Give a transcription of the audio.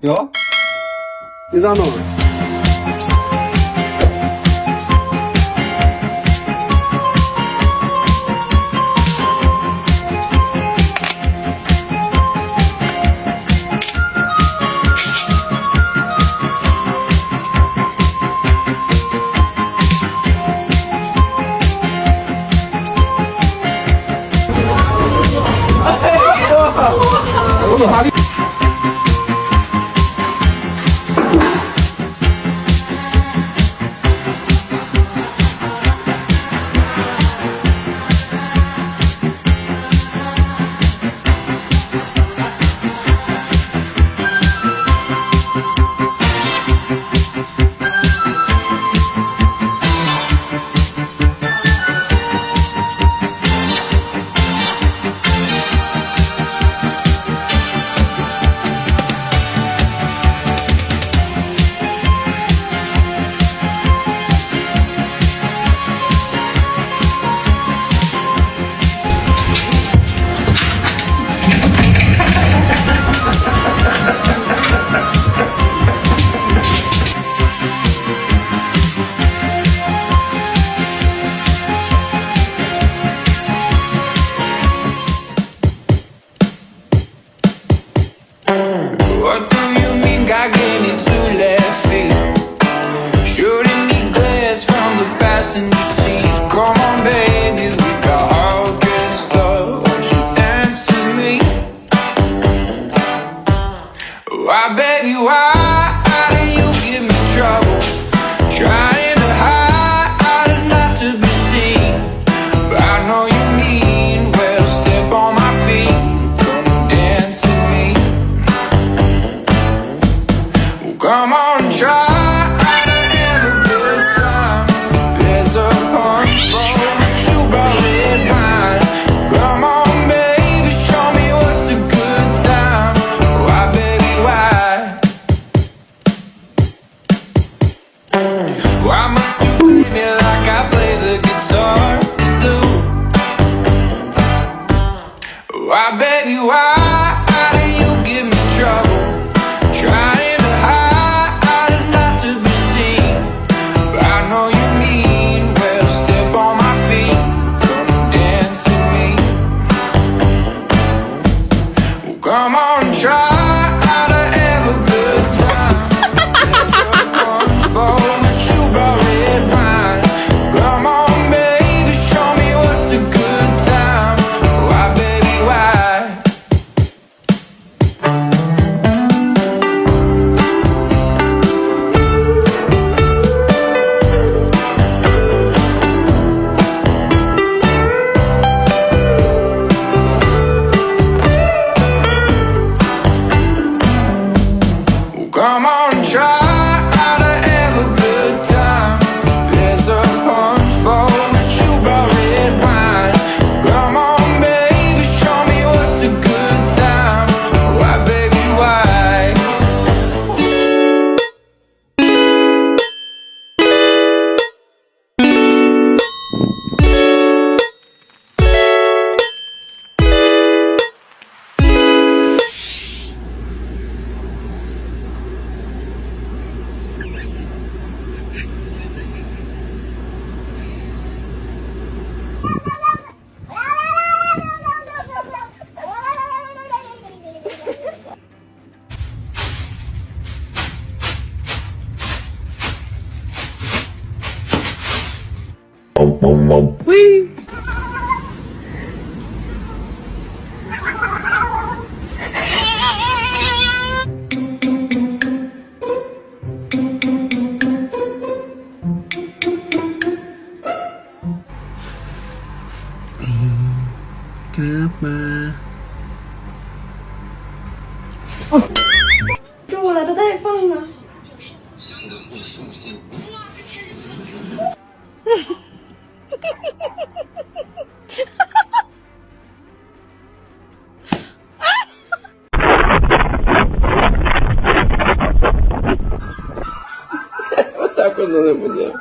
Ja? Ist auch noch. What do you mean God gave me two left feet? Shooting me glares from the passenger seat. Come on baby, we got all dressed up. Won't you dance with me? Why baby, why do you give me trouble? Trying to hide is not to be seen. But I know you mean well, step on my feet. Come dance with me. Come on, try to have a good time. There's a punch bowl that you brought red wine. Come on, baby, show me what's a good time. Why, baby, why? Why must you play me like I play the guitar? Why, baby, why do you give me trouble? Trying to hide is not to be seen. But I know you mean well, step on my feet. Come dance with me. Well, come on, try to have a good time. There's a punch bowl that you brought red wine. Come on, baby, show me what's a good time. Why, baby, why? Come on, try to have a good time. There's a punch bowl that you brought red wine. Come on, baby, show me what's a good time. Why, baby, why? Wee. Kenapa? Cho我来的带放呢。Вот так вот надо будет.